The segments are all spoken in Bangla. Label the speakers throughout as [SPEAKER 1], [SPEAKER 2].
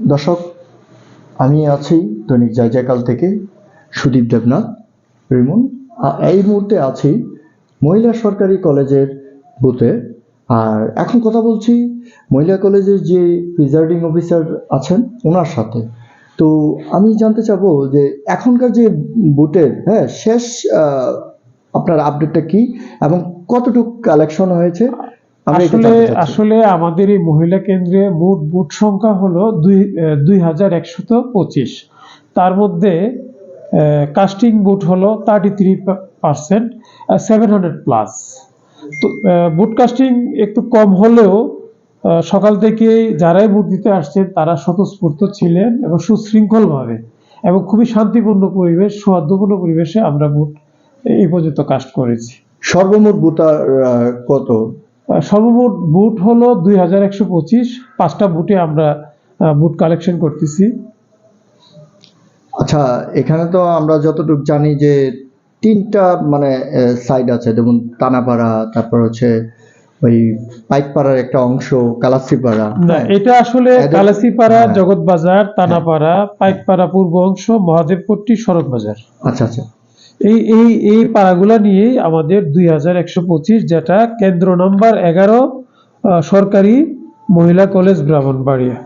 [SPEAKER 1] দর্শক, আমি আছি দৈনিক জয়জয়কাল থেকে সুদীপ দেবনাথ রিমন। এই মুহূর্তে আছি মহিলা সরকারি কলেজের বুথে। আর এখন কথা বলছি মহিলা কলেজের যে প্রিজাইডিং অফিসার আছেন ওনার সাথে। তো আমি জানতে চাবো যে এখনকার যে বুথের শেষ আপনার আপডেটটা কি এবং কতটুকু কালেকশন হয়েছে।
[SPEAKER 2] আসলে আমাদের এই মহিলা কেন্দ্রে মোট বুথ সংখ্যা হলো 2125। তার মধ্যে কাস্টিং বুথ হলো 33%, 700+। তো বুথ কাস্টিং একটু কম হলেও সকাল থেকে যারাই ভোট দিতে আসছেন তারা স্বতঃস্ফূর্ত ছিলেন এবং সুশৃঙ্খলভাবে এবং খুবই শান্তিপূর্ণ পরিবেশ, সৌহার্দ্যপূর্ণ পরিবেশে আমরা ভোট এই পর্যন্ত কাস্ট করেছি।
[SPEAKER 1] সর্বমোট বুথ কত?
[SPEAKER 2] সর্বমোট বুথ হলো 2125। 5টা বুথে আমরা বুথ কালেকশন করতেছি।
[SPEAKER 1] আচ্ছা, এখানে তো আমরা যতটুকু জানি যে 3টা সাইড আছে, যেমন টানাপাড়া, তারপর হচ্ছে ওই পাইকপাড়ার একটা অংশ, কালাসিপাড়া।
[SPEAKER 2] না, এটা আসলে কালাসিপাড়া, জগৎবাজার, টানাপাড়া, পাইকপাড়া পূর্ব অংশ, মহাদেবপট্টি, শরৎ বাজার।
[SPEAKER 1] আচ্ছা আচ্ছা,
[SPEAKER 2] এই পাড়াগুলা নিয়েই আমাদের 2125, যেটা কেন্দ্র নাম্বার 11 সরকারি মহিলা কলেজ ব্রাহ্মণবাড়িয়া।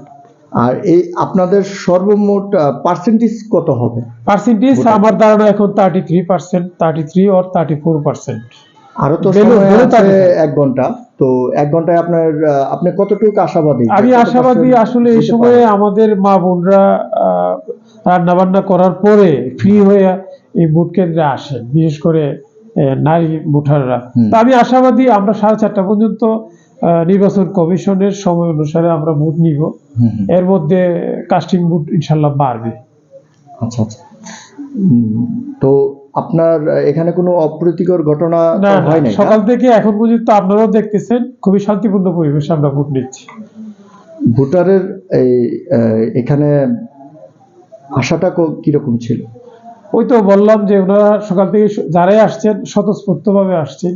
[SPEAKER 1] আর এই আপনাদের সর্বমোট পার্সেন্টেজ কত হবে?
[SPEAKER 2] পার্সেন্টেজ আমার ধারণা এখন 33%, 33 or 34%।
[SPEAKER 1] আরো তো সময় আছে 1 ঘন্টা। তো 1 ঘন্টায় আপনি কতটুকু আশাবাদী?
[SPEAKER 2] আমি আশাবাদী আসলে এই সময়ে আমাদের মা বোনরা রান্না বান্না করার পরে ফ্রি হয়ে এই ভোট কেন্দ্রে আসেন, বিশেষ করে নারী ভোটাররা। তো আমি আশাবাদী আমরা 4:30 পর্যন্ত নির্বাচন কমিশনের সময় অনুসারে আমরা ভোট নিব। এর মধ্যে কাস্টিং ভোট ইনশাল্লাহ বাড়বে।
[SPEAKER 1] আচ্ছা আচ্ছা। তো আপনার এখানে কোনো অপ্রীতিকর ঘটনা হয় নাই?
[SPEAKER 2] সকাল থেকে এখন পর্যন্ত আপনারাও দেখতেছেন খুবই শান্তিপূর্ণ পরিবেশে আমরা ভোট নিচ্ছি।
[SPEAKER 1] ভোটারের এখানে আশাটা কিরকম ছিল?
[SPEAKER 2] ওই তো বললাম যে ওনারা সকাল থেকে যারাই আসছেন স্বতঃস্ফূর্তভাবে আসছেন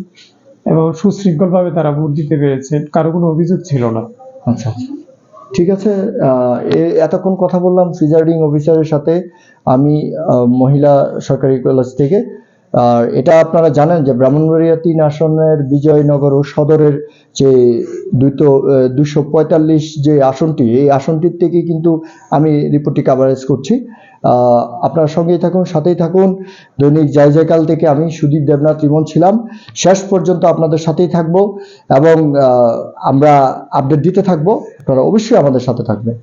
[SPEAKER 2] এবং সুশৃঙ্খলভাবে তারা ভোট দিতে পেরেছেন, কারো কোনো অভিযোগ ছিল না।
[SPEAKER 1] আচ্ছা আচ্ছা, ঠিক আছে। এতক্ষণ কথা বললাম প্রিজাইডিং অফিসারের সাথে আমি, মহিলা সরকারি কলেজ থেকে। আর এটা আপনারা জানেন যে ব্রাহ্মণবাড়িয়া 3 আসনের বিজয়নগর ও সদরের যে 245 যে আসনটি, এই আসনটির থেকে কিন্তু আমি রিপোর্টটি কাভারেজ করছি। আপনার সঙ্গেই থাকুন, সাথেই থাকুন। দৈনিক জয়জয়কাল থেকে আমি সুদীপ দেবনাথ রিমন ছিলাম। শেষ পর্যন্ত আপনাদের সাথেই থাকবো এবং আমরা আপডেট দিতে থাকবো। আপনারা অবশ্যই আমাদের সাথে থাকবেন।